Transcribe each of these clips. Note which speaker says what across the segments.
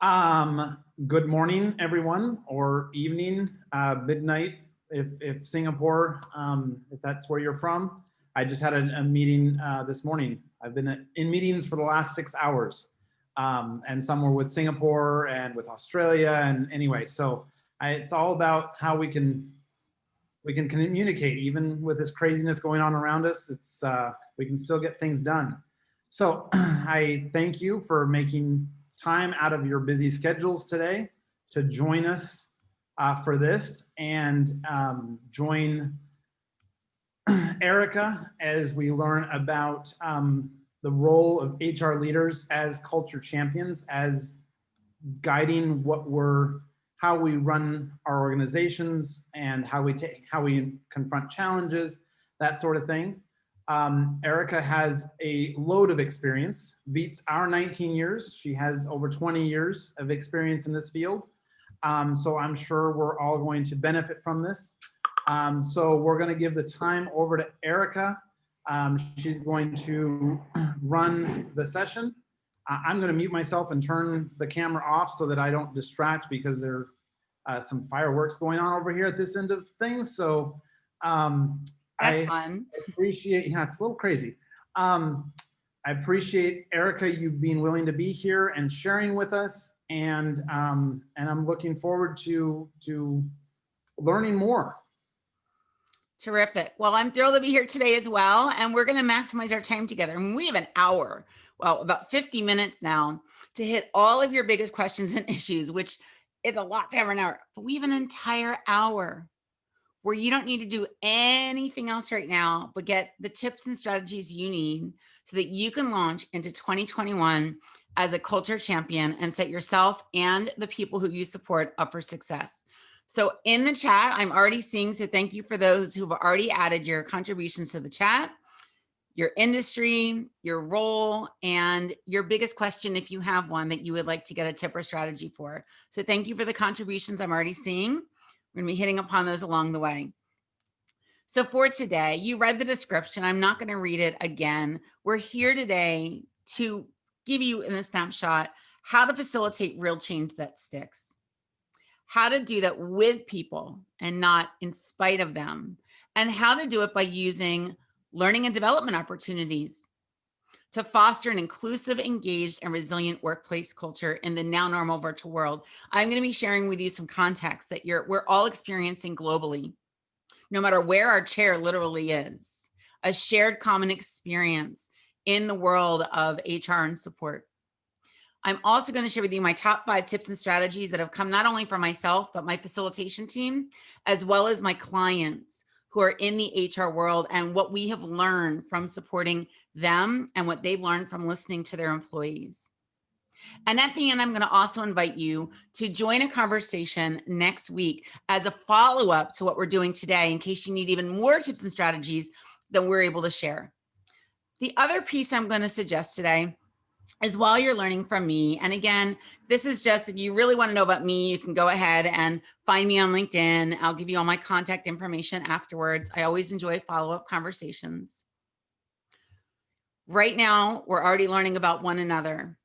Speaker 1: Good morning, everyone, or evening, midnight, if Singapore, if that's where you're from. I just had a meeting this morning. I've been in meetings for the last 6 hours, and some were with Singapore and with Australia. And anyway, so it's all about how we can communicate even with this craziness going on around us. We can still get things done. So I thank you for making time out of your busy schedules today to join us for this, and join Erica as we learn about the role of HR leaders as culture champions, as guiding how we run our organizations and how we confront challenges, that sort of thing. Erica has a load of experience, beats our 19 years. She has over 20 years of experience in this field. So I'm sure we're all going to benefit from this. So we're going to give the time over to Erica. She's going to run the session. I'm going to mute myself and turn the camera off so that I don't distract, because there are some fireworks going on over here at this end of things. So
Speaker 2: That's fun.
Speaker 1: Appreciate, yeah, it's a little crazy. I appreciate, Erica, you being willing to be here and sharing with us, and I'm looking forward to learning more.
Speaker 2: Terrific. Well, I'm thrilled to be here today as well, and we're going to maximize our time together. And we have an hour, well, about 50 minutes now, to hit all of your biggest questions and issues, which is a lot to have an hour, but we have an entire hour where you don't need to do anything else right now, but get the tips and strategies you need so that you can launch into 2021 as a culture champion and set yourself and the people who you support up for success. So in the chat, I'm already seeing, so thank you for those who've already added your contributions to the chat, your industry, your role, and your biggest question, if you have one that you would like to get a tip or strategy for. So thank you for the contributions I'm already seeing. We're going to be hitting upon those along the way. So for today, you read the description. I'm not going to read it again. We're here today to give you in a snapshot how to facilitate real change that sticks, how to do that with people and not in spite of them, and how to do it by using learning and development opportunities to foster an inclusive, engaged, and resilient workplace culture in the now normal virtual world. I'm going to be sharing with you some context that we're all experiencing globally, no matter where our chair literally is, a shared common experience in the world of HR and support. I'm also going to share with you my top 5 tips and strategies that have come not only from myself, but my facilitation team, as well as my clients who are in the HR world, and what we have learned from supporting them and what they've learned from listening to their employees. And at the end, I'm going to also invite you to join a conversation next week as a follow-up to what we're doing today, in case you need even more tips and strategies that we're able to share. The other piece I'm going to suggest today is, while you're learning from me, and again, this is just, if you really want to know about me, you can go ahead and find me on LinkedIn. I'll give you all my contact information afterwards. I always enjoy follow-up conversations. Right now, we're already learning about one another.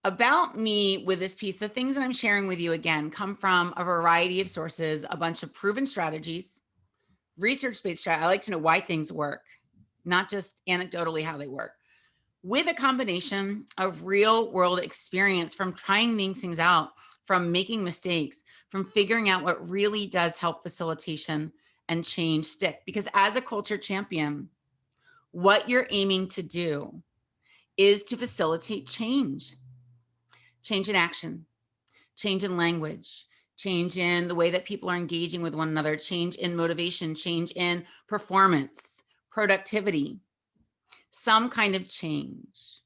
Speaker 2: About me with this piece, the things that I'm sharing with you, again, come from a variety of sources, a bunch of proven strategies, research-based strategies. I like to know why things work, not just anecdotally how they work, with a combination of real world experience from trying these things out, from making mistakes, from figuring out what really does help facilitation and change stick. Because as a culture champion, what you're aiming to do is to facilitate change in action, change in language, change in the way that people are engaging with one another, change in motivation, change in performance, productivity, some kind of change.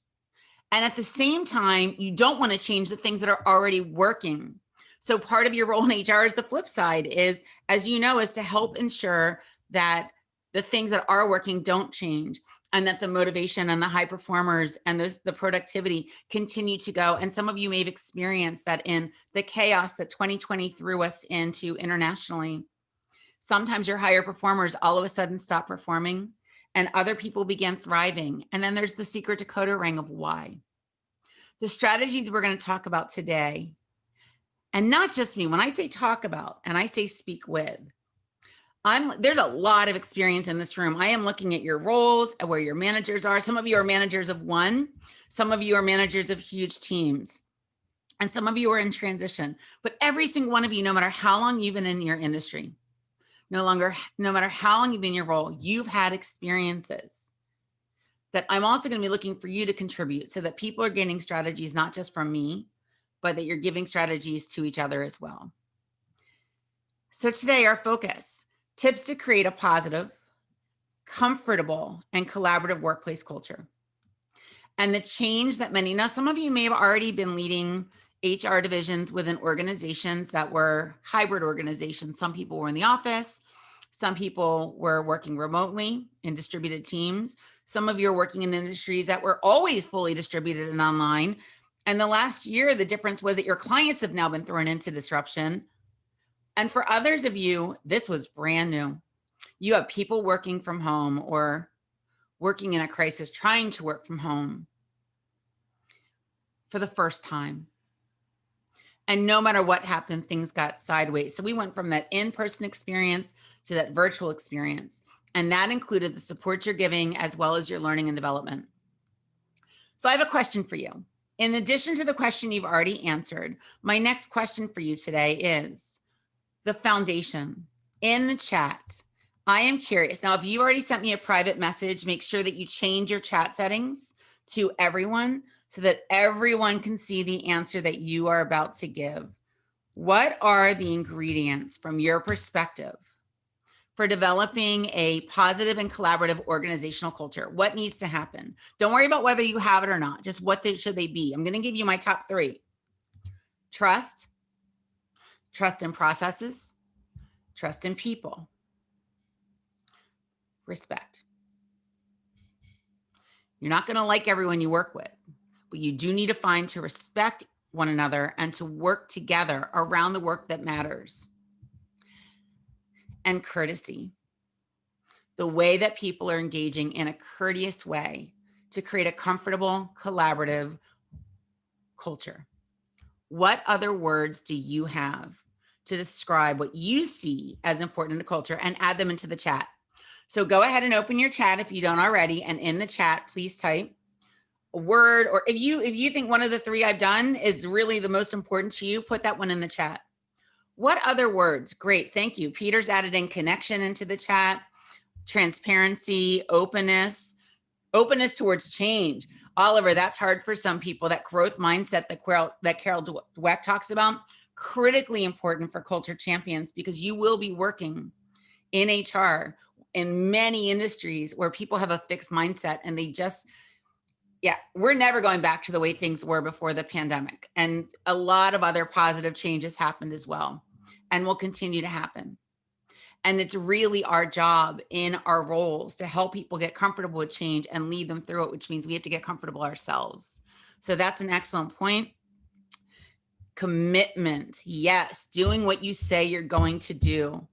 Speaker 2: And at the same time, you don't want to change the things that are already working. So part of your role in HR is the flip side, is, as you know, is to help ensure that the things that are working don't change, and that the motivation and the high performers and the productivity continue to go. And some of you may have experienced that in the chaos that 2020 threw us into internationally. Sometimes your higher performers all of a sudden stop performing, and other people began thriving. And then there's the secret decoder ring of why. The strategies we're going to talk about today, and not just me, when I say talk about and I say speak with, there's a lot of experience in this room. I am looking at your roles, at where your managers are. Some of you are managers of one, some of you are managers of huge teams, and some of you are in transition. But every single one of you, no matter how long you've been in your industry, no matter how long you've been in your role, you've had experiences that I'm also going to be looking for you to contribute, so that people are gaining strategies, not just from me, but that you're giving strategies to each other as well. So today, our focus: tips to create a positive, comfortable, and collaborative workplace culture. And the change that now some of you may have already been leading HR divisions within organizations that were hybrid organizations. Some people were in the office, some people were working remotely in distributed teams. Some of you are working in industries that were always fully distributed and online. And the last year, the difference was that your clients have now been thrown into disruption. And for others of you, this was brand new. You have people working from home or working in a crisis, trying to work from home for the first time. And no matter what happened, things got sideways. So we went from that in-person experience to that virtual experience. And that included the support you're giving as well as your learning and development. So I have a question for you. In addition to the question you've already answered, my next question for you today is the foundation. In the chat, I am curious. Now, if you already sent me a private message, make sure that you change your chat settings to everyone so that everyone can see the answer that you are about to give. What are the ingredients from your perspective for developing a positive and collaborative organizational culture? What needs to happen? Don't worry about whether you have it or not. Just should they be? I'm going to give you my top 3. Trust in processes, trust in people, respect. You're not going to like everyone you work with, but you do need to find to respect one another and to work together around the work that matters. And courtesy, the way that people are engaging in a courteous way to create a comfortable, collaborative culture. What other words do you have to describe what you see as important in a culture, and add them into the chat? So go ahead and open your chat if you don't already, and in the chat, please type a word, or if you think one of the 3 I've done is really the most important to you, put that one in the chat. What other words? Great, thank you. Peter's added in connection into the chat, transparency, openness towards change. Oliver, that's hard for some people. That growth mindset that Carol Dweck talks about, critically important for culture champions, because you will be working in HR in many industries where people have a fixed mindset and they just, we're never going back to the way things were before the pandemic. And a lot of other positive changes happened as well and will continue to happen. And it's really our job in our roles to help people get comfortable with change and lead them through it, which means we have to get comfortable ourselves. So that's an excellent point. Commitment. Yes, doing what you say you're going to do.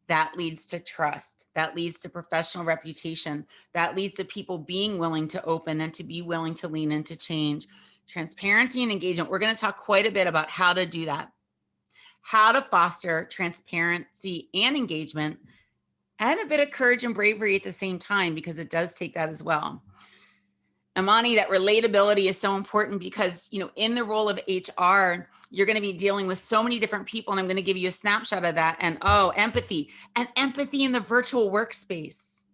Speaker 2: That leads to trust. That leads to professional reputation. That leads to people being willing to open and to be willing to lean into change. Transparency and engagement. We're going to talk quite a bit about how to do that. How to foster transparency and engagement, and a bit of courage and bravery at the same time, because it does take that as well. Amani, that relatability is so important because, in the role of HR, you're going to be dealing with so many different people, and I'm going to give you a snapshot of that. And empathy, and empathy in the virtual workspace.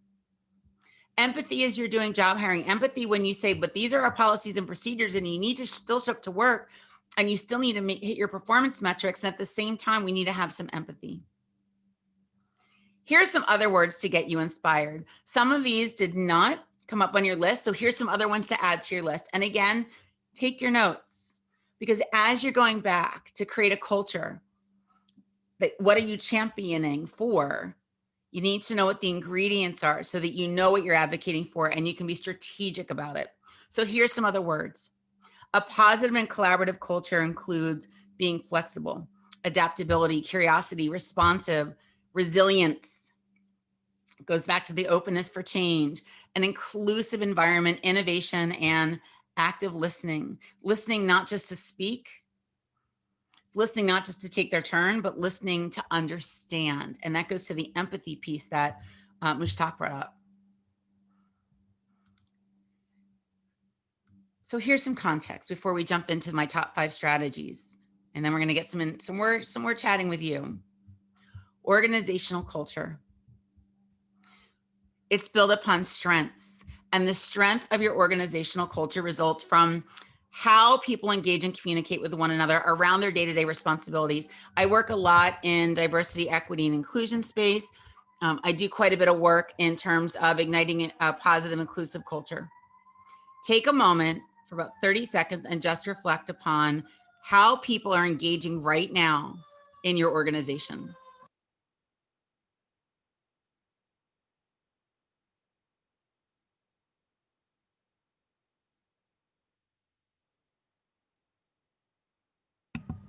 Speaker 2: Empathy as you're doing job hiring. Empathy when you say, but these are our policies and procedures, and you need to still show up to work, and you still need to hit your performance metrics. And at the same time, we need to have some empathy. Here's some other words to get you inspired. Some of these did not come up on your list. So here's some other ones to add to your list. And again, take your notes, because as you're going back to create a culture, what are you championing for? You need to know what the ingredients are so that you know what you're advocating for and you can be strategic about it. So here's some other words. A positive and collaborative culture includes being flexible, adaptability, curiosity, responsive, resilience. It goes back to the openness for change, an inclusive environment, innovation, and active listening, listening not just to speak, listening not just to take their turn, but listening to understand. And that goes to the empathy piece that Mushtaq brought up. So here's some context before we jump into my top 5 strategies. And then we're going to get some more chatting with you. Organizational culture. It's built upon strengths. And the strength of your organizational culture results from how people engage and communicate with one another around their day-to-day responsibilities. I work a lot in diversity, equity, and inclusion space. I do quite a bit of work in terms of igniting a positive, inclusive culture. Take a moment for about 30 seconds and just reflect upon how people are engaging right now in your organization.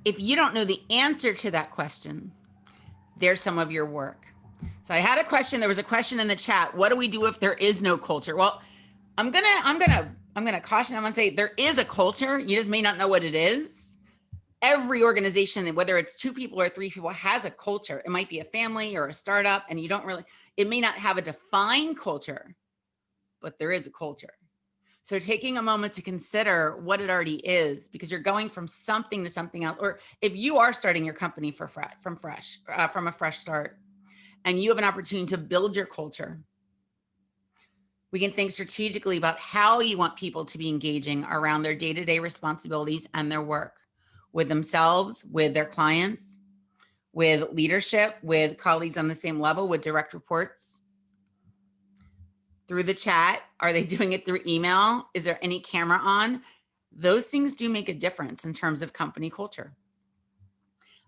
Speaker 2: If you don't know the answer to that question, there's some of your work. So I had a question. There was a question in the chat. What do we do if there is no culture? Well, I'm gonna caution. I'm gonna say there is a culture. You just may not know what it is. Every organization, whether it's 2 people or 3 people, has a culture. It might be a family or a startup, and it may not have a defined culture, but there is a culture. So taking a moment to consider what it already is, because you're going from something to something else, or if you are starting your company from a fresh start, and you have an opportunity to build your culture, we can think strategically about how you want people to be engaging around their day-to-day responsibilities and their work with themselves, with their clients, with leadership, with colleagues on the same level, with direct reports. Through the chat, are they doing it through email? Is there any camera on? Those things do make a difference in terms of company culture,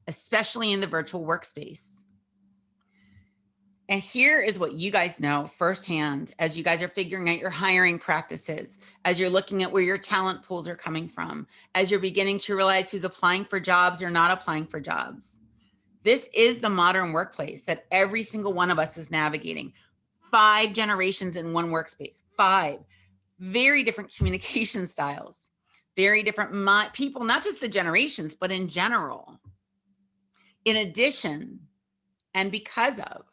Speaker 2: especially in the virtual workspace. And here is what you guys know firsthand as you guys are figuring out your hiring practices, as you're looking at where your talent pools are coming from, as you're beginning to realize who's applying for jobs or not applying for jobs. This is the modern workplace that every single one of us is navigating. 5 generations in one workspace, 5 very different communication styles, very different people, not just the generations, but in general. In addition, and because of,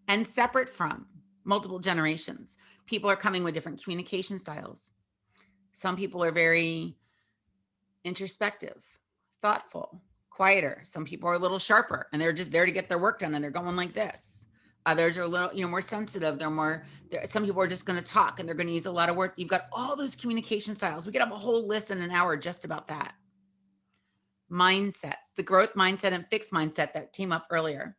Speaker 2: and separate from multiple generations, people are coming with different communication styles. Some people are very introspective, thoughtful, quieter. Some people are a little sharper and they're just there to get their work done and they're going like this. Others are a little, more sensitive. Some people are just going to talk and they're going to use a lot of words. You've got all those communication styles. We could have a whole list in an hour just about that. Mindsets, the growth mindset and fixed mindset that came up earlier.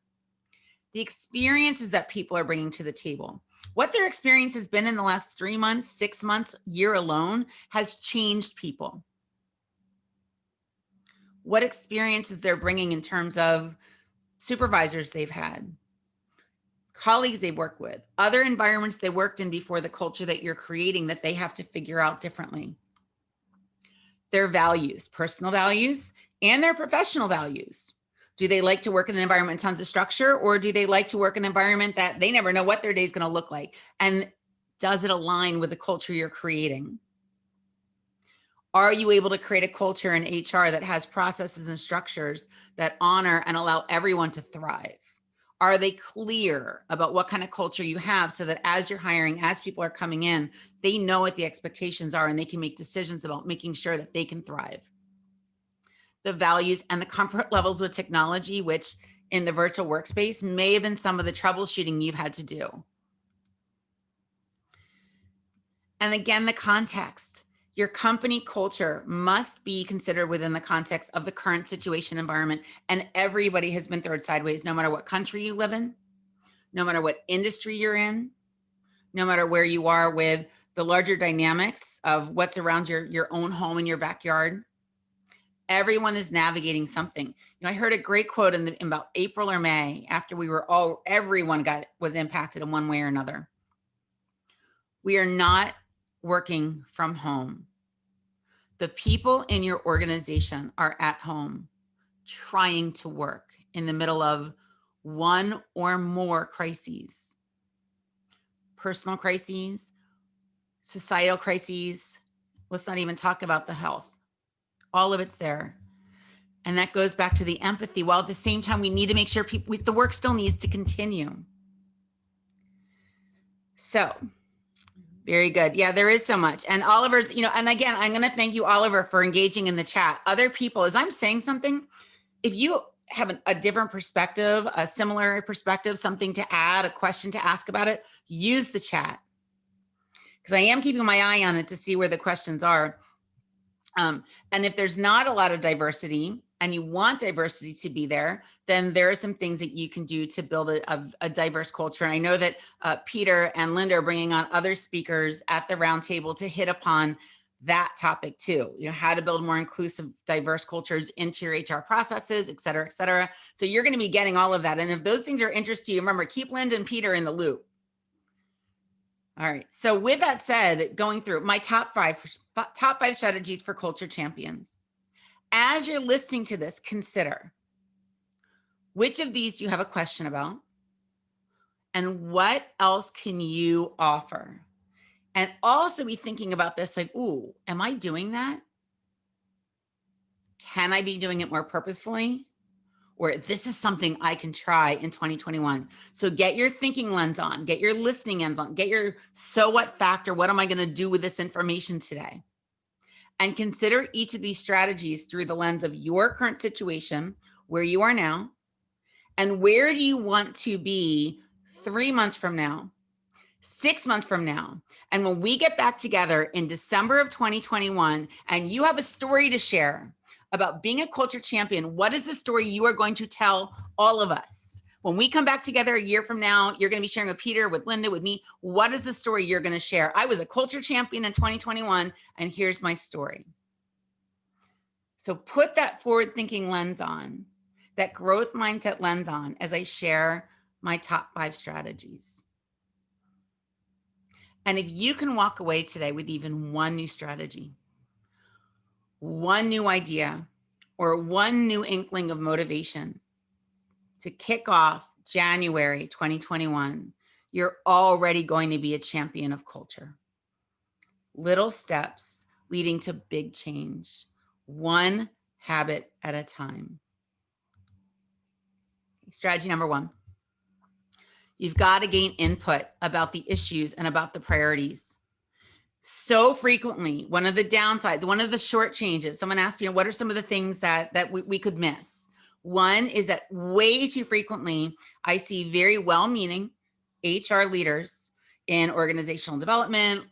Speaker 2: The experiences that people are bringing to the table. What their experience has been in the last 3 months, 6 months, year alone has changed people. What experiences they're bringing in terms of supervisors they've had, colleagues they work with, other environments they worked in before the culture that you're creating that they have to figure out differently. Their values, personal values, and their professional values. Do they like to work in an environment with tons of structure, or do they like to work in an environment that they never know what their day is going to look like? And does it align with the culture you're creating? Are you able to create a culture in HR that has processes and structures that honor and allow everyone to thrive? Are they clear about what kind of culture you have so that as you're hiring, as people are coming in, they know what the expectations are and they can make decisions about making sure that they can thrive? The values and the comfort levels with technology, which in the virtual workspace may have been some of the troubleshooting you've had to do. And again, the context. Your company culture must be considered within the context of the current situation environment. And everybody has been thrown sideways, no matter what country you live in, no matter what industry you're in, no matter where you are with the larger dynamics of what's around your own home and your backyard. Everyone is navigating something. I heard a great quote in about April or May after everyone was impacted in one way or another. We are not working from home. The people in your organization are at home trying to work in the middle of one or more crises. Personal crises, societal crises, Let's not even talk about the health. All of it's there. And that goes back to the empathy, while at the same time, we need to make sure the work still needs to continue. So very good. Yeah, there is so much. And Oliver's, and again, I'm going to thank you, Oliver, for engaging in the chat. Other people, as I'm saying something, if you have a different perspective, a similar perspective, something to add, a question to ask about it, use the chat. Because I am keeping my eye on it to see where the questions are. And if there's not a lot of diversity and you want diversity to be there, then there are some things that you can do to build a diverse culture. And I know that Peter and Linda are bringing on other speakers at the roundtable to hit upon that topic too, how to build more inclusive, diverse cultures into your HR processes, et cetera, et cetera. So you're going to be getting all of that. And if those things are interesting to you, remember, keep Linda and Peter in the loop. All right. So with that said, going through my top five strategies for culture champions. As you're listening to this, consider which of these do you have a question about? And what else can you offer? And also be thinking about this like, ooh, am I doing that? Can I be doing it more purposefully? Or this is something I can try in 2021. So get your thinking lens on, get your listening lens on, get your so what factor. What am I going to do with this information today? And consider each of these strategies through the lens of your current situation, where you are now, and where do you want to be 3 months from now, 6 months from now. And when we get back together in December of 2021, and you have a story to share about being a culture champion, what is the story you are going to tell all of us? When we come back together a year from now, you're going to be sharing with Peter, with Linda, with me. What is the story you're going to share? I was a culture champion in 2021, and here's my story. So put that forward-thinking lens on, that growth mindset lens on, as I share my top 5 strategies. And if you can walk away today with even one new strategy, one new idea, or one new inkling of motivation to kick off January 2021, you're already going to be a champion of culture. Little steps leading to big change, one habit at a time. Strategy number 1. You've got to gain input about the issues and about the priorities. So frequently, one of the downsides, one of the short changes, someone asked, what are some of the things that we could miss? One is that way too frequently, I see very well-meaning HR leaders in organizational development,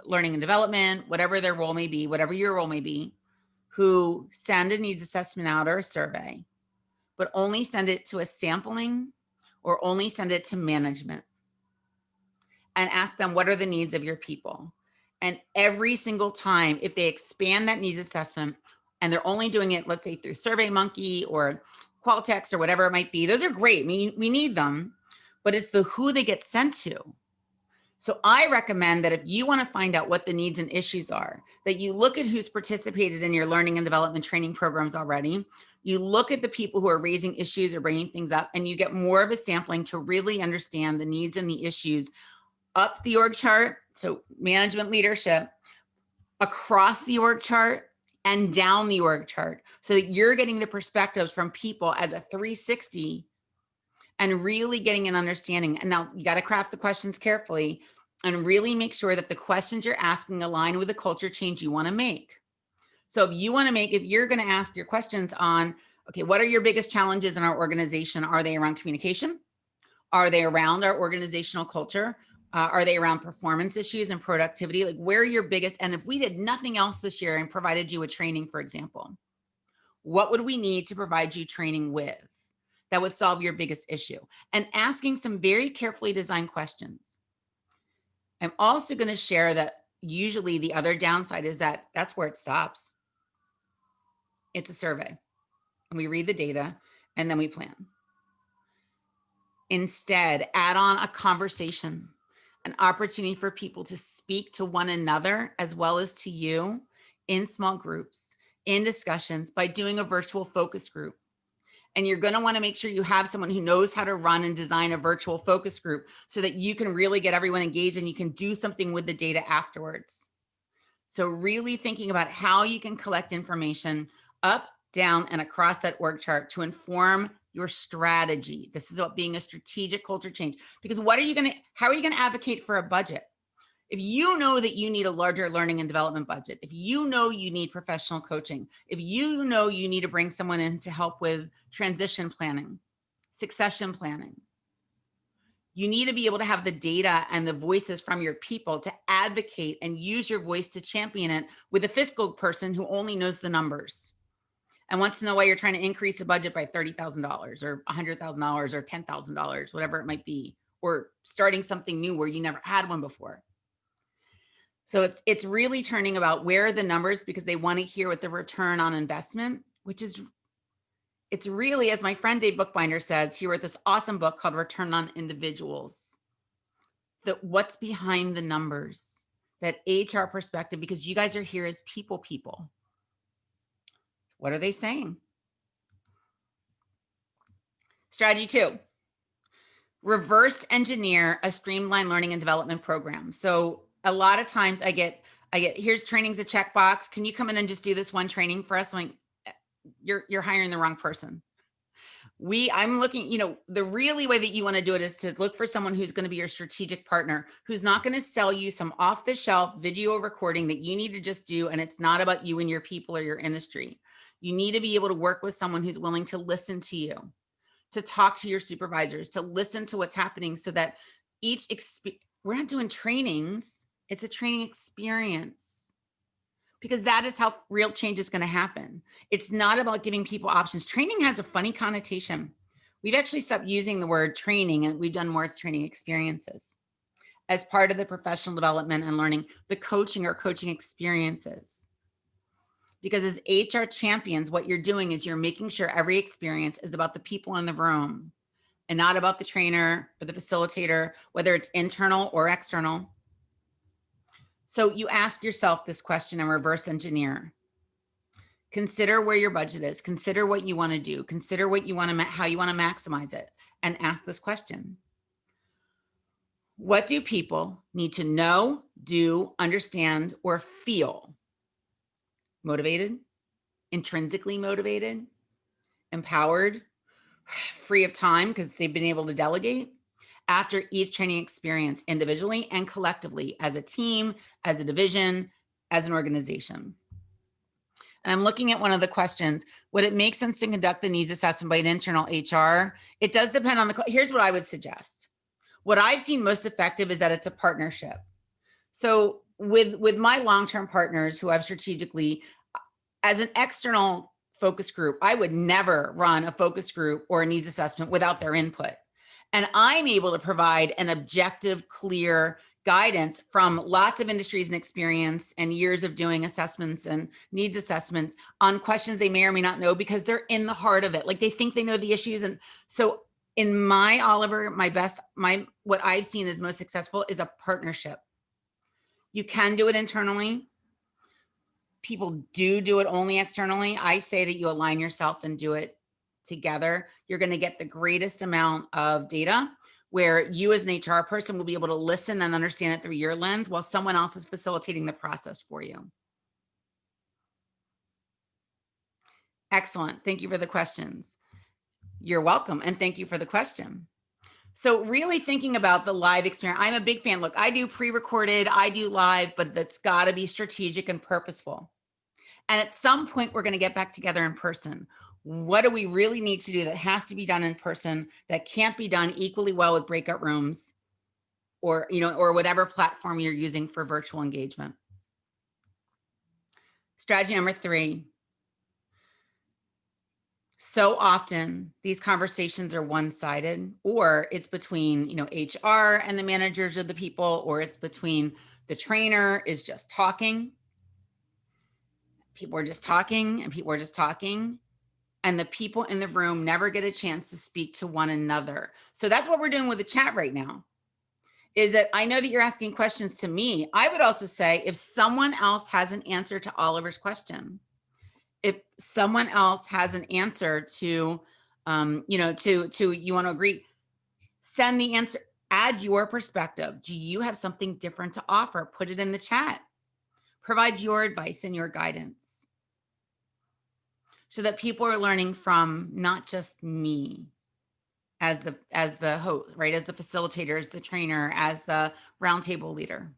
Speaker 2: learning and development, whatever their role may be, whatever your role may be, who send a needs assessment out or a survey, but only send it to a sampling or only send it to management and ask them, what are the needs of your people? And every single time, if they expand that needs assessment and they're only doing it, let's say through SurveyMonkey or Qualtext or whatever it might be, those are great. We need them, but it's the who they get sent to. So I recommend that if you want to find out what the needs and issues are, that you look at who's participated in your learning and development training programs already. You look at the people who are raising issues or bringing things up, and you get more of a sampling to really understand the needs and the issues up the org chart, so management leadership, across the org chart and down the org chart, so that you're getting the perspectives from people as a 360 and really getting an understanding. And now you got to craft the questions carefully and really make sure that the questions you're asking align with the culture change you want to make. So if you're going to ask your questions on, okay, what are your biggest challenges in our organization? Are they around communication? Are they around our organizational culture? Are they around performance issues and productivity? Like, where are your biggest, and if we did nothing else this year and provided you with training, for example, what would we need to provide you training with that would solve your biggest issue? And asking some very carefully designed questions. I'm also going to share that usually the other downside is that that's where it stops. It's a survey, and we read the data and then we plan. Instead, add on a conversation, an opportunity for people to speak to one another as well as to you in small groups, in discussions, by doing a virtual focus group. And you're going to want to make sure you have someone who knows how to run and design a virtual focus group so that you can really get everyone engaged and you can do something with the data afterwards. So really thinking about how you can collect information up, down, and across that org chart to inform your strategy. This is about being a strategic culture change. Because how are you going to advocate for a budget? If you know that you need a larger learning and development budget, if you know you need professional coaching, if you know you need to bring someone in to help with transition planning, succession planning, you need to be able to have the data and the voices from your people to advocate and use your voice to champion it with a fiscal person who only knows the numbers and wants to know why you're trying to increase a budget by $30,000 or $100,000 or $10,000, whatever it might be, or starting something new where you never had one before. So it's really turning about where are the numbers, because they want to hear what the return on investment, which is, it's really, as my friend Dave Bookbinder says, he wrote this awesome book called Return on Individuals, that what's behind the numbers, that HR perspective, because you guys are here as people. What are they saying? Strategy 2, reverse engineer a streamlined learning and development program. So a lot of times I get, here's training's a checkbox. Can you come in and just do this one training for us? I'm like, you're hiring the wrong person. I'm looking, the really way that you want to do it is to look for someone who's going to be your strategic partner, who's not going to sell you some off the shelf video recording that you need to just do. And it's not about you and your people or your industry. You need to be able to work with someone who's willing to listen to you, to talk to your supervisors, to listen to what's happening, so that we're not doing trainings. It's a training experience, because that is how real change is going to happen. It's not about giving people options. Training has a funny connotation. We've actually stopped using the word training, and we've done more training experiences as part of the professional development and learning, the coaching or coaching experiences. Because as HR champions, what you're doing is you're making sure every experience is about the people in the room and not about the trainer or the facilitator, whether it's internal or external. So you ask yourself this question and reverse engineer. Consider where your budget is. Consider what you want to do. Consider what you want to, how you want to maximize it, and ask this question. What do people need to know, do, understand, or feel? Motivated, intrinsically motivated, empowered, free of time because they've been able to delegate after each training experience, individually and collectively, as a team, as a division, as an organization. And I'm looking at one of the questions. Would it make sense to conduct the needs assessment by an internal HR? It does depend on here's what I would suggest. What I've seen most effective is that it's a partnership. So with my long-term partners who I've strategically, as an external focus group, I would never run a focus group or a needs assessment without their input. And I'm able to provide an objective, clear guidance from lots of industries and experience and years of doing assessments and needs assessments on questions they may or may not know, because they're in the heart of it. Like, they think they know the issues. And so in my Oliver, what I've seen is most successful is a partnership. You can do it internally. People do it only externally. I say that you align yourself and do it together. You're going to get the greatest amount of data, where you as an HR person will be able to listen and understand it through your lens while someone else is facilitating the process for you. Excellent. Thank you for the questions. You're welcome. And thank you for the question. So really thinking about the live experience. I'm a big fan. Look, I do pre-recorded, I do live, but that's got to be strategic and purposeful. And at some point, we're going to get back together in person. What do we really need to do that has to be done in person that can't be done equally well with breakout rooms or, or whatever platform you're using for virtual engagement? Strategy number 3. So often these conversations are one-sided, or it's between, HR and the managers of the people, or it's between the trainer is just talking. People are just talking and people are just talking. And the people in the room never get a chance to speak to one another. So that's what we're doing with the chat right now, is that I know that you're asking questions to me. I would also say, if someone else has an answer to Oliver's question, if someone else has an answer to, you want to agree, send the answer, add your perspective. Do you have something different to offer? Put it in the chat. provide your advice and your guidance so that people are learning from not just me as the host, right? As the facilitator, as the trainer, as the roundtable leader.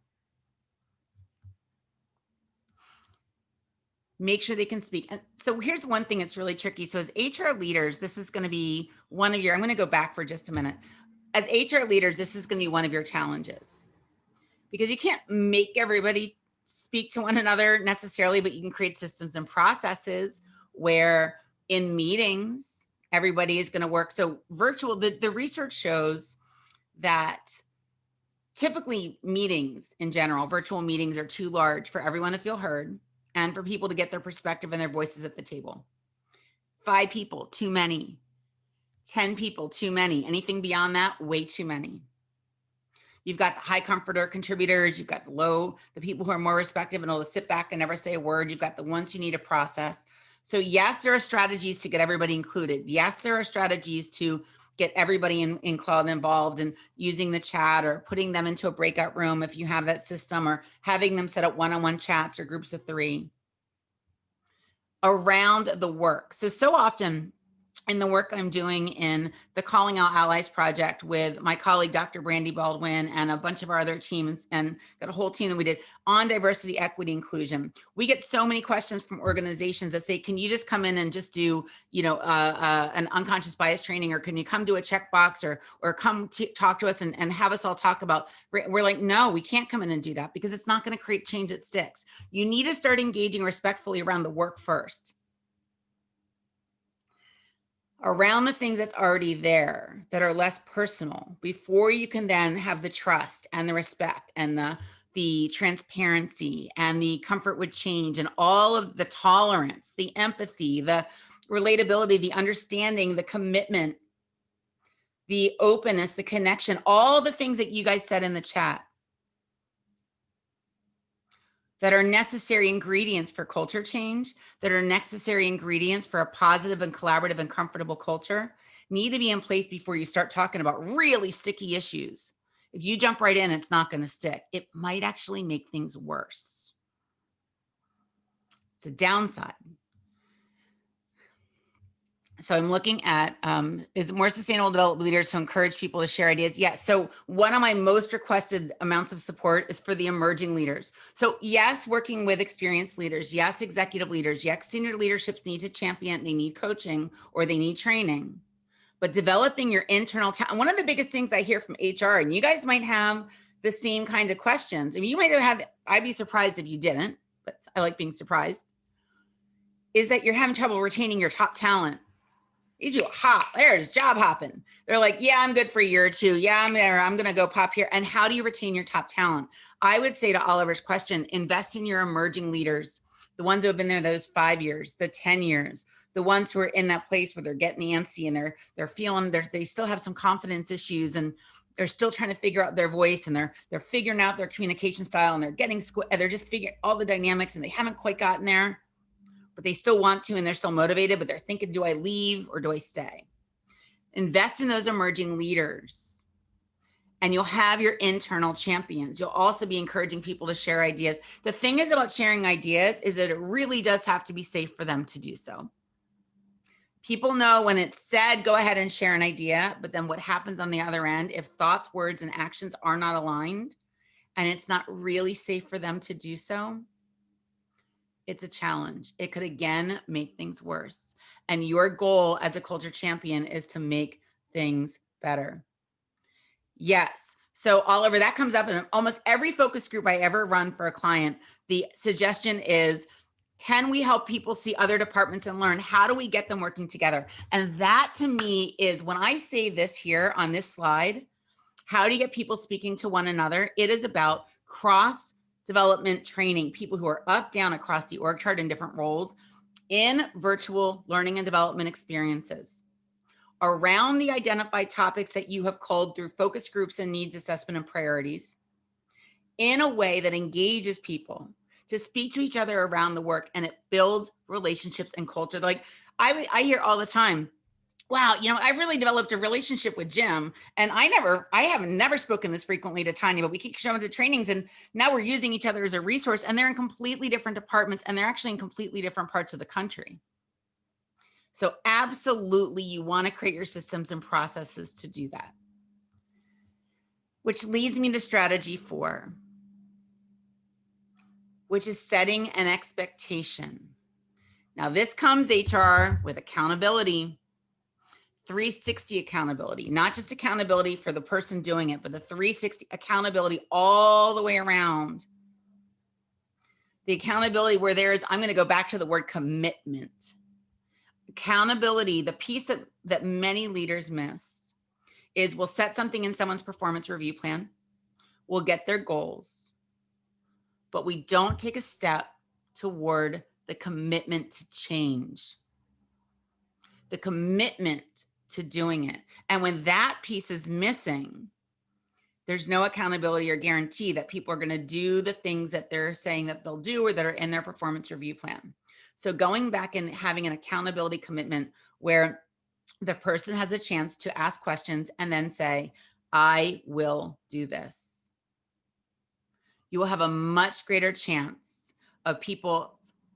Speaker 2: Make sure they can speak. And so here's one thing that's really tricky. So as HR leaders, this is going to be one of your, I'm going to go back for just a minute. As HR leaders, this is going to be one of your challenges because you can't make everybody speak to one another necessarily, but you can create systems and processes where in meetings, everybody is going to work. So virtual, the research shows that typically meetings in general, virtual meetings are too large for everyone to feel heard and for people to get their perspective and their voices at the table. 5 people, too many. 10 people, too many. Anything beyond that, way too many. You've got the high comforter contributors. You've got the people who are more respectful and will sit back and never say a word. You've got the ones who need a process. So yes, there are strategies to get everybody included. Yes, there are strategies to get everybody in cloud involved and using the chat or putting them into a breakout room if you have that system or having them set up one-on-one chats or groups of 3 around the work. So often in the work I'm doing in the Calling Out Allies project with my colleague, Dr. Brandy Baldwin, and a bunch of our other teams, and got a whole team that we did on diversity, equity, inclusion. We get so many questions from organizations that say, can you just come in and just do, an unconscious bias training, or can you come do a checkbox or come talk to us and have us all talk about, we're like, no, we can't come in and do that because it's not going to create change that sticks. You need to start engaging respectfully around the work first. Around the things that's already there that are less personal before you can then have the trust and the respect and the transparency and the comfort with change and all of the tolerance, the empathy, the relatability, the understanding, the commitment, the openness, the connection, all the things that you guys said in the chat that are necessary ingredients for culture change, that are necessary ingredients for a positive and collaborative and comfortable culture, need to be in place before you start talking about really sticky issues. If you jump right in, it's not going to stick. It might actually make things worse. It's a downside. So I'm looking at, is more sustainable development leaders to encourage people to share ideas? Yes. So one of my most requested amounts of support is for the emerging leaders. So yes, working with experienced leaders. Yes, executive leaders. Yes, senior leaderships need to champion. They need coaching or they need training. But developing your internal talent. One of the biggest things I hear from HR, and you guys might have the same kind of questions. I mean, you might have had, I'd be surprised if you didn't, but I like being surprised, is that you're having trouble retaining your top talent. These people there's job hopping. They're like, yeah, I'm good for a year or 2. Yeah, I'm there. I'm going to go pop here. And how do you retain your top talent? I would say to Oliver's question, invest in your emerging leaders, the ones who have been there those 5 years, the 10 years, the ones who are in that place where they're getting antsy and they're feeling, they still have some confidence issues and they're still trying to figure out their voice and they're figuring out their communication style and they're just figuring all the dynamics and they haven't quite gotten there. But they still want to and they're still motivated, but they're thinking, do I leave or do I stay? Invest in those emerging leaders and you'll have your internal champions. You'll also be encouraging people to share ideas. The thing is about sharing ideas is that it really does have to be safe for them to do so. People know when it's said, go ahead and share an idea, but then what happens on the other end, if thoughts, words, and actions are not aligned and it's not really safe for them to do so, it's a challenge. It could again make things worse. And your goal as a culture champion is to make things better. Yes. So Oliver, that comes up in almost every focus group I ever run for a client. The suggestion is, can we help people see other departments and learn? How do we get them working together? And that to me is when I say this here on this slide, how do you get people speaking to one another? It is about cross development training, people who are up, down across the org chart in different roles in virtual learning and development experiences around the identified topics that you have culled through focus groups and needs assessment and priorities in a way that engages people to speak to each other around the work, and it builds relationships and culture. Like I hear all the time, wow, I've really developed a relationship with Jim, and I have never spoken this frequently to Tanya, but we keep showing to trainings, and now we're using each other as a resource, and they're in completely different departments, and they're actually in completely different parts of the country. So absolutely, you want to create your systems and processes to do that. Which leads me to strategy 4, which is setting an expectation. Now, this comes HR with accountability, 360 accountability, not just accountability for the person doing it, but the 360 accountability all the way around. The accountability where I'm going to go back to the word commitment. Accountability, the piece that many leaders miss is we'll set something in someone's performance review plan. We'll get their goals, but we don't take a step toward the commitment to change, the commitment to doing it. And when that piece is missing, there's no accountability or guarantee that people are going to do the things that they're saying that they'll do or that are in their performance review plan. So going back and having an accountability commitment where the person has a chance to ask questions and then say, I will do this. You will have a much greater chance of people's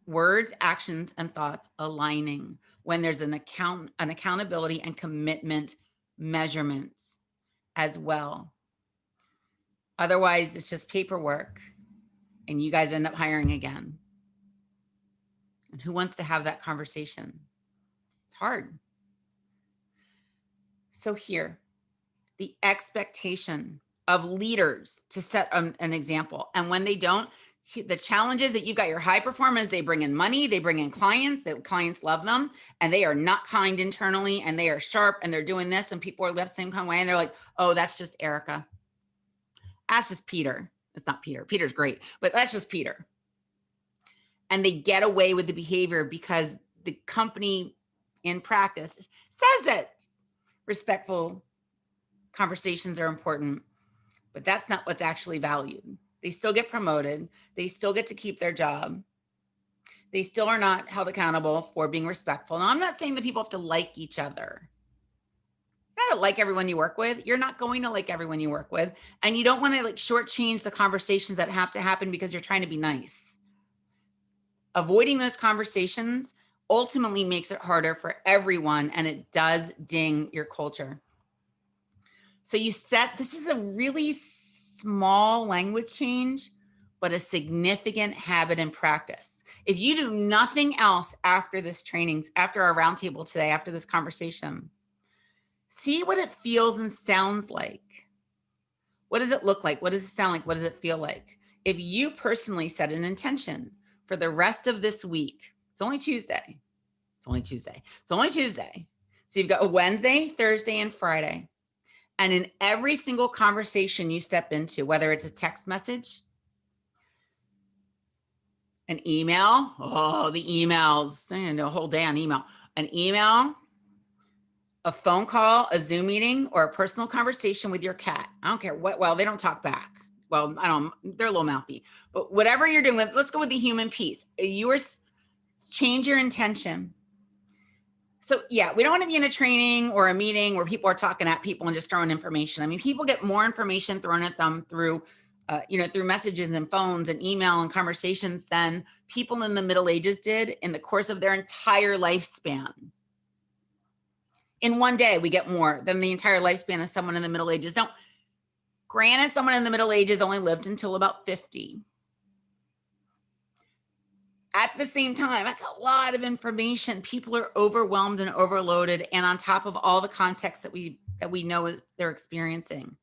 Speaker 2: words, actions, and thoughts aligning when there's an accountability and commitment measurements as well. Otherwise, it's just paperwork and you guys end up hiring again. And who wants to have that conversation? It's hard. So here, the expectation of leaders to set an example. And when they don't, the challenge is that you've got your high performers, they bring in money, they bring in clients, the clients love them, and they are not kind internally, and they are sharp, and they're doing this, and people are left the same kind of way, and they're like, oh, that's just Erica. That's just Peter. It's not Peter. Peter's great, but that's just Peter. And they get away with the behavior because the company in practice says that respectful conversations are important, but that's not what's actually valued. They still get promoted. They still get to keep their job. They still are not held accountable for being respectful. Now, I'm not saying that people have to like each other. You don't like everyone you work with. You're not going to like everyone you work with. And you don't want to shortchange the conversations that have to happen because you're trying to be nice. Avoiding those conversations ultimately makes it harder for everyone, and it does ding your culture. So this is a really small language change, but a significant habit and practice. If you do nothing else after this training, after our roundtable today, after this conversation, see what it feels and sounds like. What does it look like? What does it sound like? What does it feel like? If you personally set an intention for the rest of this week, it's only Tuesday. So you've got a Wednesday, Thursday, and Friday. And in every single conversation you step into, whether it's a text message, an email, the emails, a whole day on email, an email, a phone call, a Zoom meeting, or a personal conversation with your cat. I don't care what, well, they don't talk back. Well, they're a little mouthy, but whatever you're doing, let's go with the human piece. Change your intention. So yeah, we don't want to be in a training or a meeting where people are talking at people and just throwing information. I mean, people get more information thrown at them through messages and phones and email and conversations than people in the Middle Ages did in the course of their entire lifespan. In one day, we get more than the entire lifespan of someone in the Middle Ages. Now, granted, someone in the Middle Ages only lived until about 50. At the same time, that's a lot of information. People are overwhelmed and overloaded, and on top of all the context that we know they're experiencing.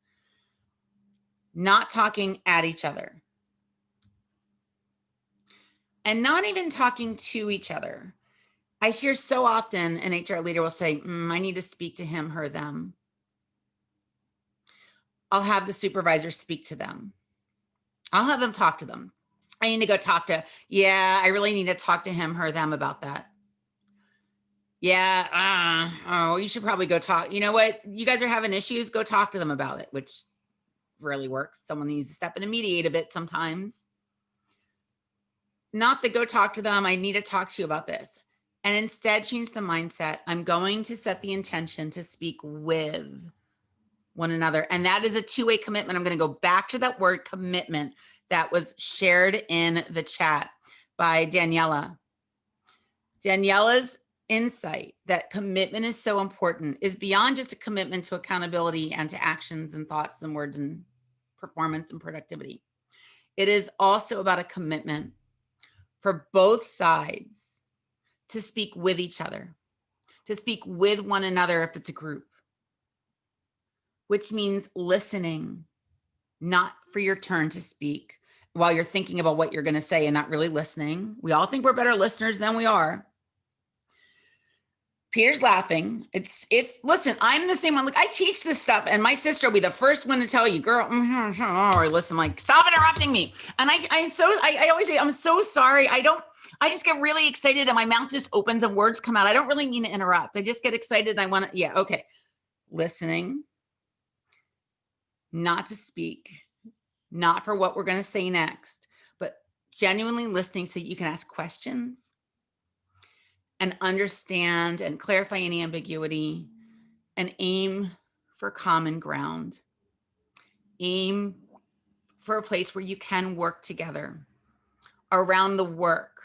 Speaker 2: Not talking at each other. And not even talking to each other. I hear so often an HR leader will say, I need to speak to him, her, them. I'll have the supervisor speak to them. I'll have them talk to them. I need to go I really need to talk to him, her, them about that. Yeah, you should probably go talk. You know what? You guys are having issues, go talk to them about it, which really works. Someone needs to step in and mediate a bit sometimes. Not that go talk to them, I need to talk to you about this. and instead change the mindset. I'm going to set the intention to speak with one another. And that is a two-way commitment. I'm going to go back to that word commitment that was shared in the chat by Daniela. Daniela's insight that commitment is so important is beyond just a commitment to accountability and to actions and thoughts and words and performance and productivity. It is also about a commitment for both sides to speak with each other, to speak with one another if it's a group, which means listening, not for your turn to speak while you're thinking about what you're going to say and not really listening. We all think we're better listeners than we are. Peter's laughing. It's listen, I'm the same one. Like, I teach this stuff and my sister will be the first one to tell you, girl, or listen, like, stop interrupting me. And I always say, I'm so sorry. I just get really excited and my mouth just opens and words come out. I don't really mean to interrupt. I just get excited. And I want to, yeah, okay. Listening, not to speak, not for what we're going to say next, but genuinely listening so that you can ask questions and understand and clarify any ambiguity and aim for common ground. Aim for a place where you can work together around the work,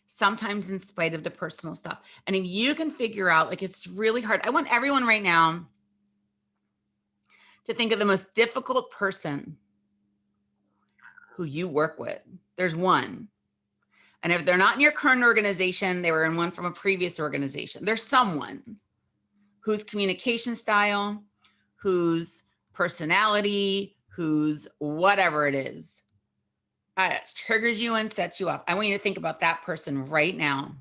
Speaker 2: sometimes in spite of the personal stuff. And if you can figure out, like, it's really hard. I want everyone right now to think of the most difficult person who you work with. There's one. And if they're not in your current organization, they were in one from a previous organization. There's someone whose communication style, whose personality, whose whatever it is, it triggers you and sets you up. I want you to think about that person right now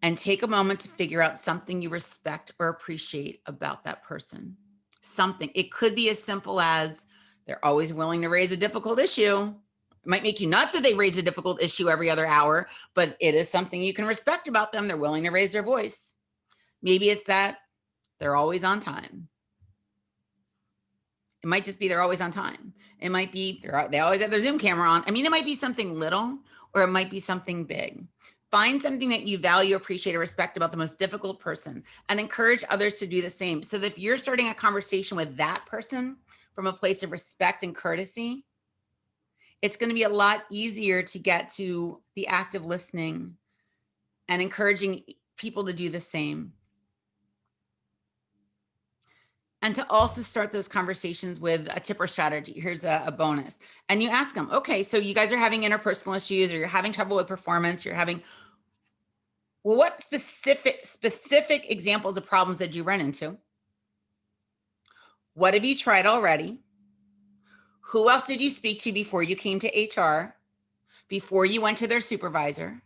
Speaker 2: and take a moment to figure out something you respect or appreciate about that person. Something. It could be as simple as they're always willing to raise a difficult issue. It might make you nuts if they raise a difficult issue every other hour, but it is something you can respect about them. They're willing to raise their voice. Maybe it's that they're always on time. It might just be they're always on time. It might be they always have their Zoom camera on. I mean, it might be something little or it might be something big. Find something that you value, appreciate, or respect about the most difficult person and encourage others to do the same. So that if you're starting a conversation with that person from a place of respect and courtesy, it's going to be a lot easier to get to the act of listening and encouraging people to do the same. And to also start those conversations with a tip or strategy. Here's a bonus. And you ask them, okay, so you guys are having interpersonal issues or you're having trouble with performance, well, what specific examples of problems did you run into? What have you tried already? Who else did you speak to before you came to HR, before you went to their supervisor?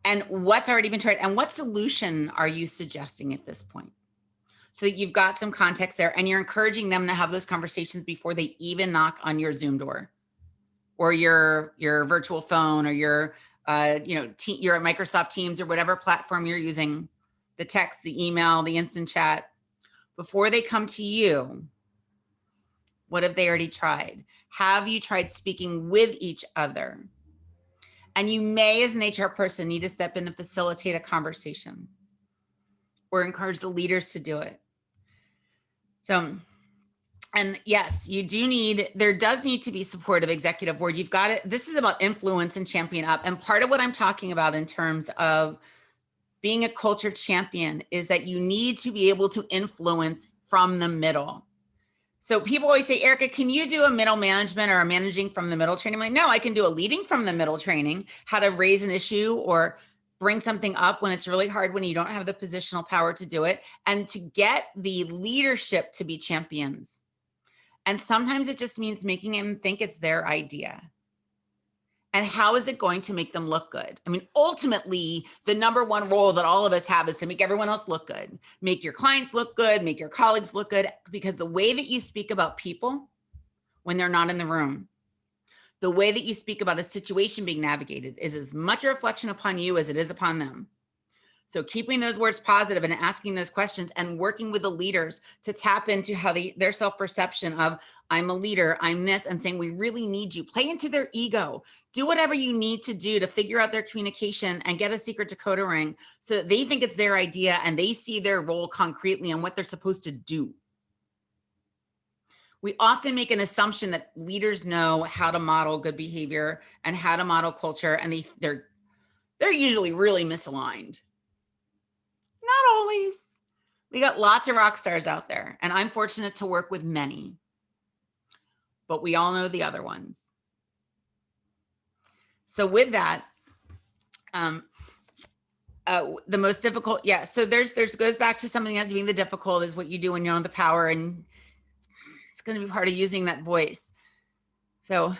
Speaker 2: And what's already been tried? And what solution are you suggesting at this point? So that you've got some context there and you're encouraging them to have those conversations before they even knock on your Zoom door or your virtual phone or your Microsoft Teams or whatever platform you're using, the text, the email, the instant chat. Before they come to you, what have they already tried? Have you tried speaking with each other? And you may, as an HR person, need to step in and facilitate a conversation or encourage the leaders to do it. So, and yes, there does need to be supportive executive board. You've got it. This is about influence and champion up. And part of what I'm talking about in terms of being a culture champion is that you need to be able to influence from the middle. So people always say, Erica, can you do a middle management or a managing from the middle training? I'm like, no, I can do a leading from the middle training, how to raise an issue or bring something up when it's really hard, when you don't have the positional power to do it, and to get the leadership to be champions. And sometimes it just means making them think it's their idea. And how is it going to make them look good? I mean, ultimately, the number one role that all of us have is to make everyone else look good. Make your clients look good, make your colleagues look good, because the way that you speak about people when they're not in the room, the way that you speak about a situation being navigated is as much a reflection upon you as it is upon them. So keeping those words positive and asking those questions and working with the leaders to tap into how their self-perception of I'm a leader, I'm this, and saying we really need you. Play into their ego. Do whatever you need to do to figure out their communication and get a secret decoder ring so that they think it's their idea and they see their role concretely and what they're supposed to do. We often make an assumption that leaders know how to model good behavior and how to model culture, and they're usually really misaligned. Not always. We got lots of rock stars out there, and I'm fortunate to work with many, but we all know the other ones. So with that, the most difficult, yeah. So there's goes back to something that being the difficult is what you do when you own the power, and it's going to be part of using that voice. So,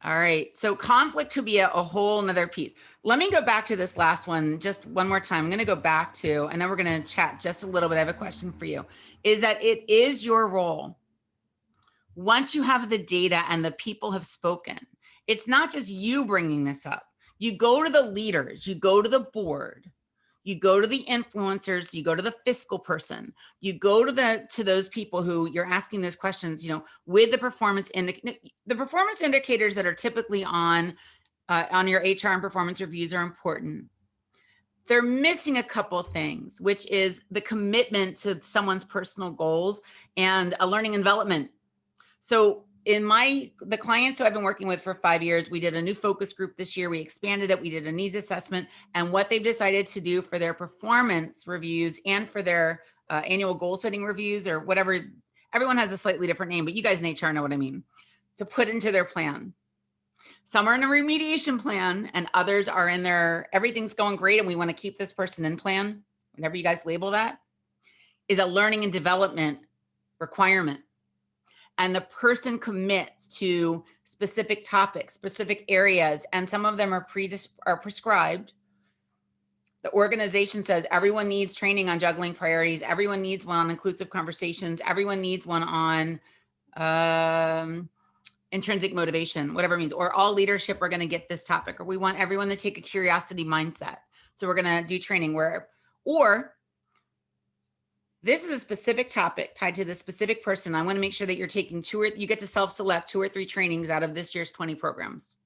Speaker 2: all right. So conflict could be a whole nother piece. Let me go back to this last one just one more time. I'm going to go back to, and then we're going to chat just a little bit. I have a question for you. Is that it is your role. Once you have the data and the people have spoken, it's not just you bringing this up. You go to the leaders, you go to the board, you go to the influencers, you go to the fiscal person, you go to those people who you're asking those questions, you know, with the performance indicators that are typically on your HR and performance reviews are important. They're missing a couple of things, which is the commitment to someone's personal goals and a learning and development. So in the clients who I've been working with for 5 years, we did a new focus group this year. We expanded it. We did a needs assessment, and what they've decided to do for their performance reviews and for their annual goal setting reviews or whatever, everyone has a slightly different name, but you guys in HR know what I mean, to put into their plan. Some are in a remediation plan and others are in their, everything's going great and we want to keep this person in plan, whatever you guys label that, is a learning and development requirement. And the person commits to specific topics, specific areas, and some of them are prescribed. The organization says everyone needs training on juggling priorities. Everyone needs one on inclusive conversations. Everyone needs one on intrinsic motivation, whatever it means, or all leadership are going to get this topic, or we want everyone to take a curiosity mindset. So we're going to do training or this is a specific topic tied to the specific person. I want to make sure that you're taking you get to self-select 2 or 3 trainings out of this year's 20 programs.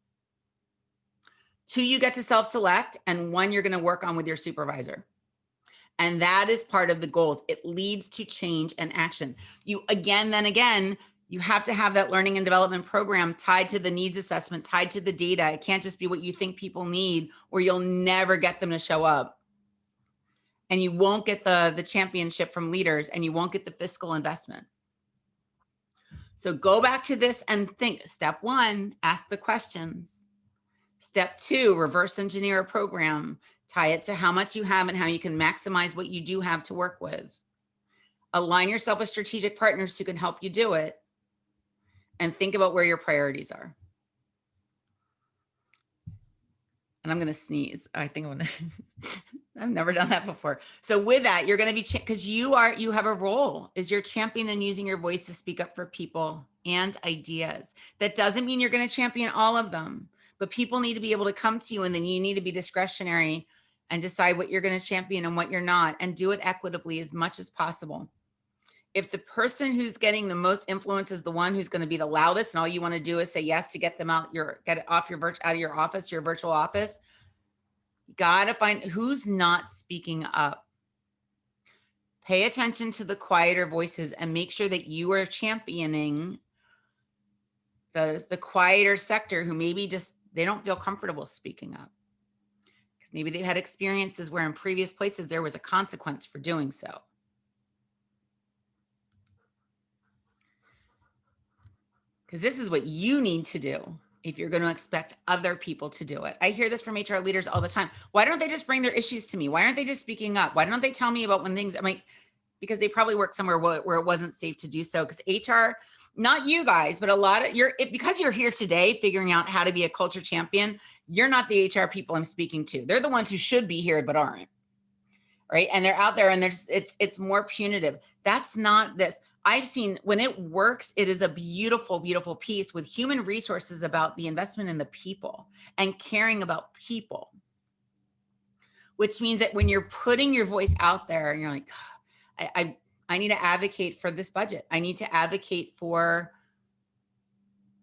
Speaker 2: 2 you get to self-select, and 1 you're going to work on with your supervisor. And that is part of the goals. It leads to change and action. You you have to have that learning and development program tied to the needs assessment, tied to the data. It can't just be what you think people need, or you'll never get them to show up. And you won't get the championship from leaders, and you won't get the fiscal investment. So go back to this and think. Step 1, ask the questions. Step 2, reverse engineer a program. Tie it to how much you have and how you can maximize what you do have to work with. Align yourself with strategic partners who can help you do it. And think about where your priorities are. And I'm going to sneeze. I think I'm going to... I've never done that before. So with that, you're going to be, because you have a role is you're championing and using your voice to speak up for people and ideas. That doesn't mean you're going to champion all of them, but people need to be able to come to you, and then you need to be discretionary and decide what you're going to champion and what you're not, and do it equitably as much as possible. If the person who's getting the most influence is the one who's going to be the loudest, and all you want to do is say yes to get them out, get it off out of your office, your virtual office, got to find who's not speaking up. Pay attention to the quieter voices and make sure that you are championing the quieter sector who maybe just, they don't feel comfortable speaking up. Because maybe they've had experiences where in previous places there was a consequence for doing so. Because this is what you need to do if you're going to expect other people to do it. I hear this from HR leaders all the time. Why don't they just bring their issues to me? Why aren't they just speaking up? Why don't they tell me about when things, because they probably work somewhere where it wasn't safe to do so. Because HR, not you guys, but a lot of because you're here today figuring out how to be a culture champion, you're not the HR people I'm speaking to. They're the ones who should be here, but aren't. Right. And they're out there and it's more punitive. That's not this. I've seen when it works, it is a beautiful, beautiful piece with human resources about the investment in the people and caring about people. which means that when you're putting your voice out there and you're like, I need to advocate for this budget. I need to advocate for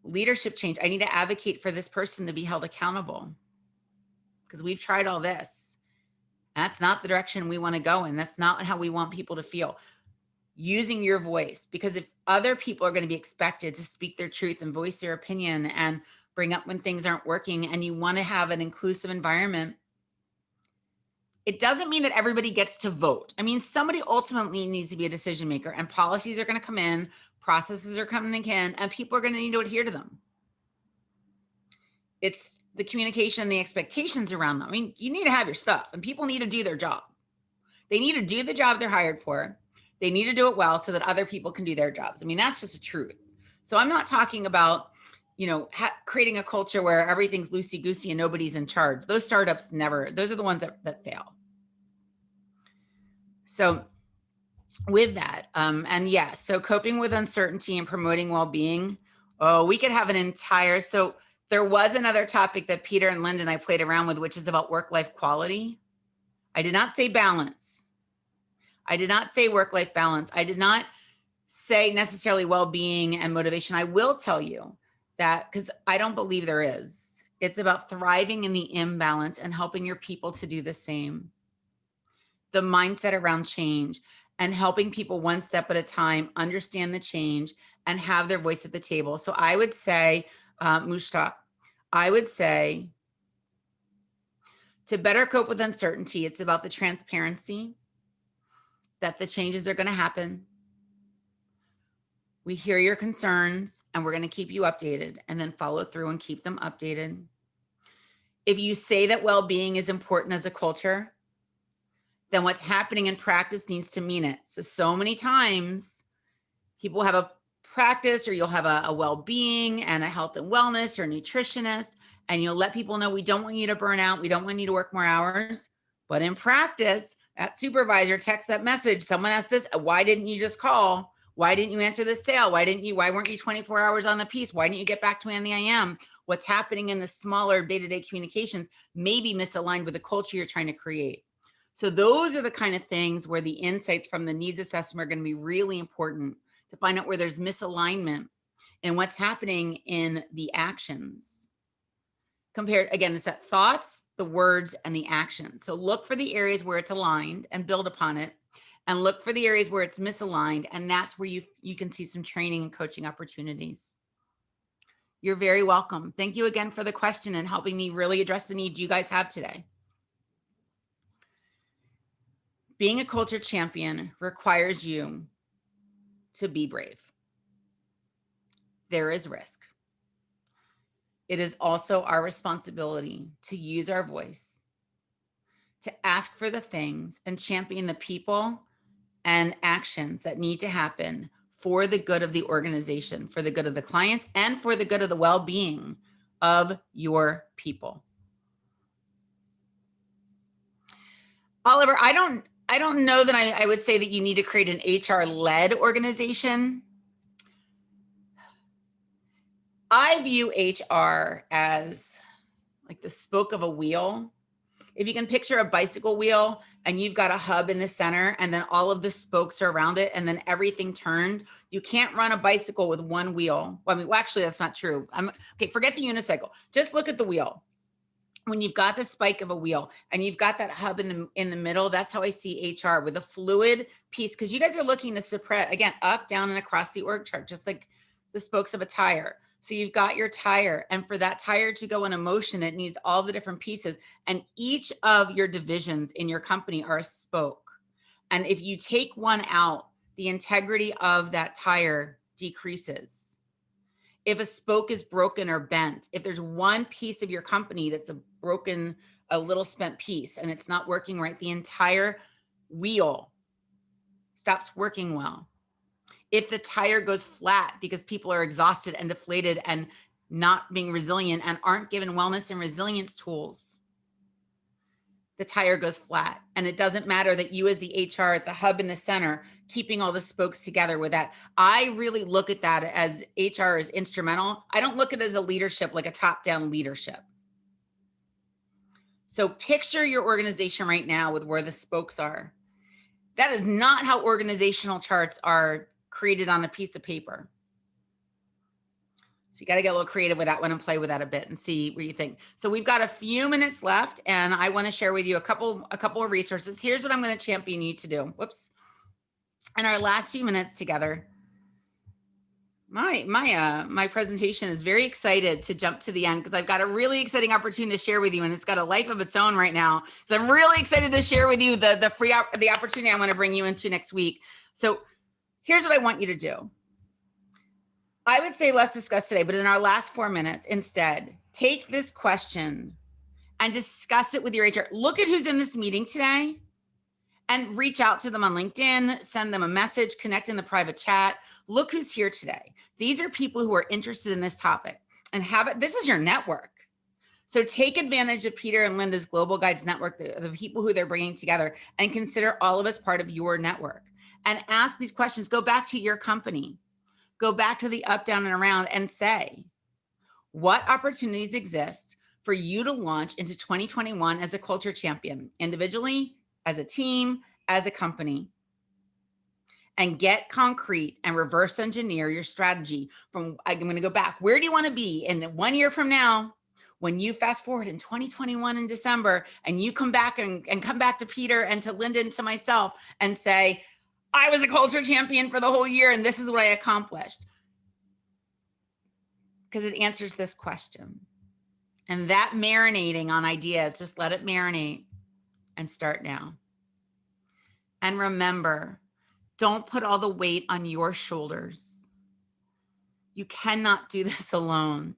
Speaker 2: leadership change. I need to advocate for this person to be held accountable because we've tried all this. That's not the direction we want to go in. That's not how we want people to feel. Using your voice, because if other people are going to be expected to speak their truth and voice their opinion and bring up when things aren't working, and you want to have an inclusive environment, it doesn't mean that everybody gets to vote. I mean, somebody ultimately needs to be a decision maker, and policies are going to come in, processes are coming in, and people are going to need to adhere to them. It's the communication and the expectations around them. I mean, you need to have your stuff, and people need to do their job. They need to do the job they're hired for. They need to do it well so that other people can do their jobs. I mean, that's just the truth. So I'm not talking about, creating a culture where everything's loosey-goosey and nobody's in charge. Those startups never, those are the ones that fail. So with that, and yes, so coping with uncertainty and promoting well-being, we could have an entire, so there was another topic that Peter and Linda and I played around with, which is about work-life quality. I did not say balance. I did not say work-life balance. I did not say necessarily well-being and motivation. I will tell you that because I don't believe there is. It's about thriving in the imbalance and helping your people to do the same. The mindset around change and helping people one step at a time understand the change and have their voice at the table. So I would say, Mushtaq, I would say to better cope with uncertainty, it's about the transparency that the changes are going to happen. We hear your concerns and we're going to keep you updated, and then follow through and keep them updated. If you say that well-being is important as a culture, then what's happening in practice needs to mean it. So many times people have a practice, or you'll have a well-being and a health and wellness or a nutritionist, and you'll let people know, we don't want you to burn out. We don't want you to work more hours. But in practice, that supervisor texts that message. Someone asked this, why didn't you just call? Why didn't you answer the sale? Why weren't you 24 hours on the piece? Why didn't you get back to me on the IM? What's happening in the smaller day-to-day communications may be misaligned with the culture you're trying to create. So those are the kind of things where the insights from the needs assessment are going to be really important to find out where there's misalignment and what's happening in the actions. Compared, again, it's that thoughts, the words, and the actions. So look for the areas where it's aligned and build upon it, and look for the areas where it's misaligned, and that's where you can see some training and coaching opportunities. You're very welcome. Thank you again for the question and helping me really address the need you guys have today. Being a culture champion requires you to be brave. There is risk. It is also our responsibility to use our voice, to ask for the things and champion the people and actions that need to happen for the good of the organization, for the good of the clients, and for the good of the well-being of your people. Oliver, I don't know that I would say that you need to create an HR-led organization. I view HR as like the spoke of a wheel. If you can picture a bicycle wheel and you've got a hub in the center and then all of the spokes are around it and then everything turned, you can't run a bicycle with one wheel. Well, actually, that's not true. Okay, forget the unicycle. Just look at the wheel. When you've got the spike of a wheel and you've got that hub in the middle, that's how I see HR, with a fluid piece, because you guys are looking to spread, again, up, down, and across the org chart, just like the spokes of a tire. So you've got your tire, and for that tire to go in motion, it needs all the different pieces. And each of your divisions in your company are a spoke. And if you take one out, the integrity of that tire decreases. If a spoke is broken or bent, if there's one piece of your company that's a little spent piece and it's not working right, the entire wheel stops working well. If the tire goes flat because people are exhausted and deflated and not being resilient and aren't given wellness and resilience tools, the tire goes flat. And it doesn't matter that you as the HR at the hub in the center, keeping all the spokes together with that. I really look at that as HR is instrumental. I don't look at it as a leadership, like a top-down leadership. So picture your organization right now with where the spokes are. That is not how organizational charts are created on a piece of paper. So you got to get a little creative with that one and play with that a bit and see what you think. So we've got a few minutes left, and I want to share with you a couple of resources. Here's what I'm going to champion you to do. Whoops. In our last few minutes together, my presentation is very excited to jump to the end because I've got a really exciting opportunity to share with you, and it's got a life of its own right now. So I'm really excited to share with you the opportunity I want to bring you into next week. So here's what I want you to do. I would say let's discuss today, but in our last 4 minutes, instead, take this question and discuss it with your HR. Look at who's in this meeting today and reach out to them on LinkedIn, send them a message, connect in the private chat. Look who's here today. These are people who are interested in this topic and this is your network. So take advantage of Peter and Linda's Global Guides Network, the people who they're bringing together, and consider all of us part of your network. And ask these questions. Go back to your company. Go back to the up, down, and around and say, what opportunities exist for you to launch into 2021 as a culture champion, individually, as a team, as a company? And get concrete and reverse engineer your strategy from, I'm going to go back. Where do you want to be in 1 year from now when you fast forward in 2021 in December and you come back and come back to Peter and to Linda and to myself and say, I was a culture champion for the whole year and this is what I accomplished? Because it answers this question. And that marinating on ideas, just let it marinate and start now. And remember, don't put all the weight on your shoulders. You cannot do this alone.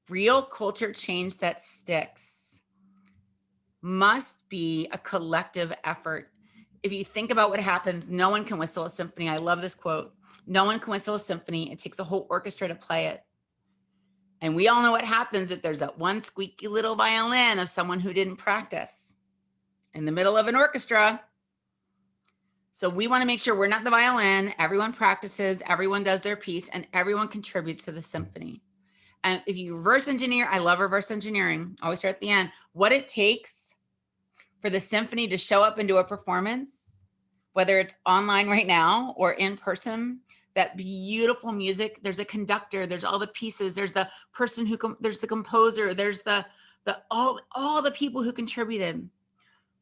Speaker 2: Real culture change that sticks must be a collective effort. If you think about what happens, no one can whistle a symphony. I love this quote. No one can whistle a symphony. It takes a whole orchestra to play it. And we all know what happens if there's that one squeaky little violin of someone who didn't practice in the middle of an orchestra. So we want to make sure we're not the violin. Everyone practices, everyone does their piece, and everyone contributes to the symphony. And if you reverse engineer, I love reverse engineering. Always start at the end. What it takes for the symphony to show up and do a performance, whether it's online right now or in person, that beautiful music, there's a conductor, there's all the pieces, there's the person there's the composer, there's all the people who contributed.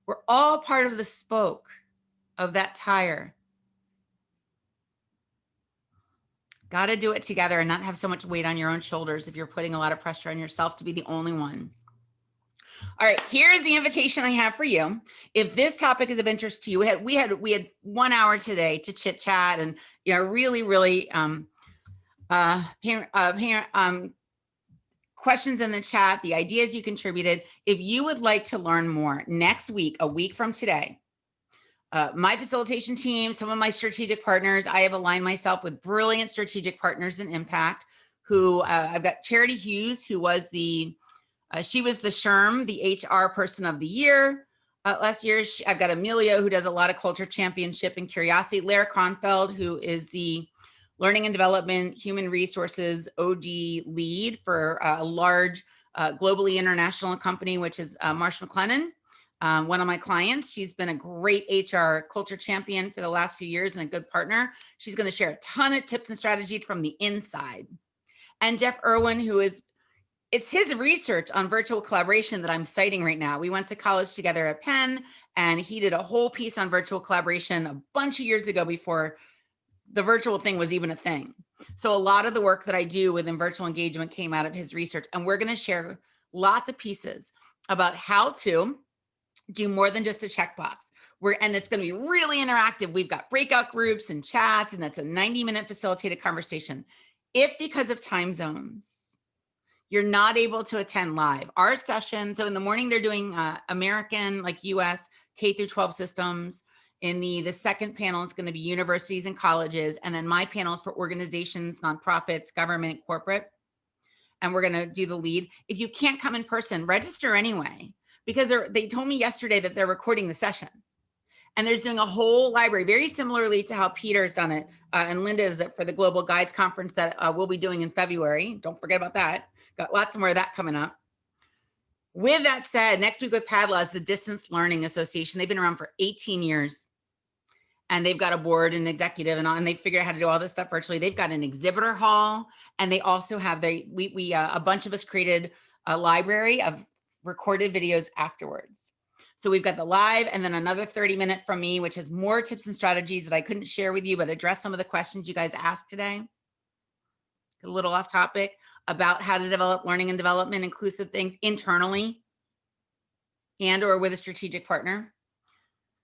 Speaker 2: We're all part of the spoke of that tire. Got to do it together and not have so much weight on your own shoulders if you're putting a lot of pressure on yourself to be the only one. All right, here's the invitation I have for you. If this topic is of interest to you, we had 1 hour today to chit chat and really questions in the chat, the ideas you contributed. If you would like to learn more next week, a week from today, my facilitation team, some of my strategic partners, I have aligned myself with brilliant strategic partners in impact who I've got Charity Hughes, who was she was the SHRM, the HR person of the year last year. I've got Amelia, who does a lot of culture championship and curiosity. Lara Kronfeld, who is the learning and development human resources OD lead for a large globally international company, which is Marsh McLennan. One of my clients. She's been a great HR culture champion for the last few years and a good partner. She's going to share a ton of tips and strategies from the inside. And Jeff Irwin, it's his research on virtual collaboration that I'm citing right now. We went to college together at Penn, and he did a whole piece on virtual collaboration a bunch of years ago before the virtual thing was even a thing. So a lot of the work that I do within virtual engagement came out of his research, and we're going to share lots of pieces about how to do more than just a checkbox. And it's going to be really interactive. We've got breakout groups and chats, and that's a 90-minute facilitated conversation. If because of time zones, you're not able to attend live, our session, so in the morning they're doing American, like US, K through 12 systems. In the second panel is going to be universities and colleges. And then my panel is for organizations, nonprofits, government, corporate. And we're going to do the lead. If you can't come in person, register anyway, because they told me yesterday that they're recording the session. And there's doing a whole library, very similarly to how Peter's done it. And Linda is for the Global Guides Conference that we'll be doing in February. Don't forget about that. Got lots more of that coming up. With that said, next week with Padla is the Distance Learning Association. They've been around for 18 years. And they've got a board and executive and they figure out how to do all this stuff virtually. They've got an exhibitor hall, and they also have a bunch of us created a library of recorded videos afterwards. So we've got the live and then another 30-minute from me, which has more tips and strategies that I couldn't share with you, but address some of the questions you guys asked today. A little off topic about how to develop learning and development, inclusive things internally and or with a strategic partner.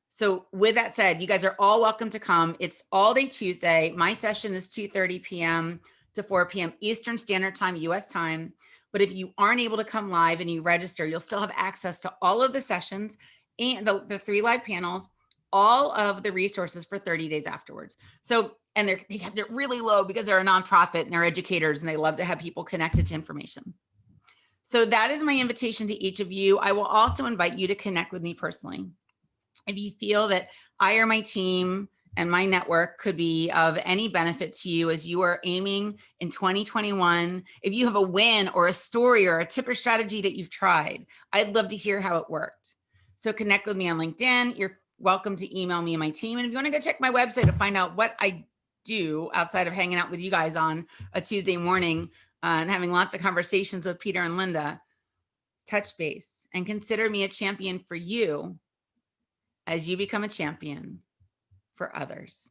Speaker 2: So with that said, you guys are all welcome to come. It's all day Tuesday. My session is 2:30 p.m. to 4 p.m. Eastern Standard Time, US time. But if you aren't able to come live and you register, you'll still have access to all of the sessions and the 3 live panels, all of the resources for 30 days afterwards. So, and they're really low because they're a nonprofit and they're educators and they love to have people connected to information. So that is my invitation to each of you. I will also invite you to connect with me personally. If you feel that I or my team and my network could be of any benefit to you as you are aiming in 2021, if you have a win or a story or a tip or strategy that you've tried, I'd love to hear how it worked. So connect with me on LinkedIn. You're welcome to email me and my team. And if you want to go check my website to find out what I do outside of hanging out with you guys on a Tuesday morning and having lots of conversations with Peter and Linda, touch base and consider me a champion for you as you become a champion for others.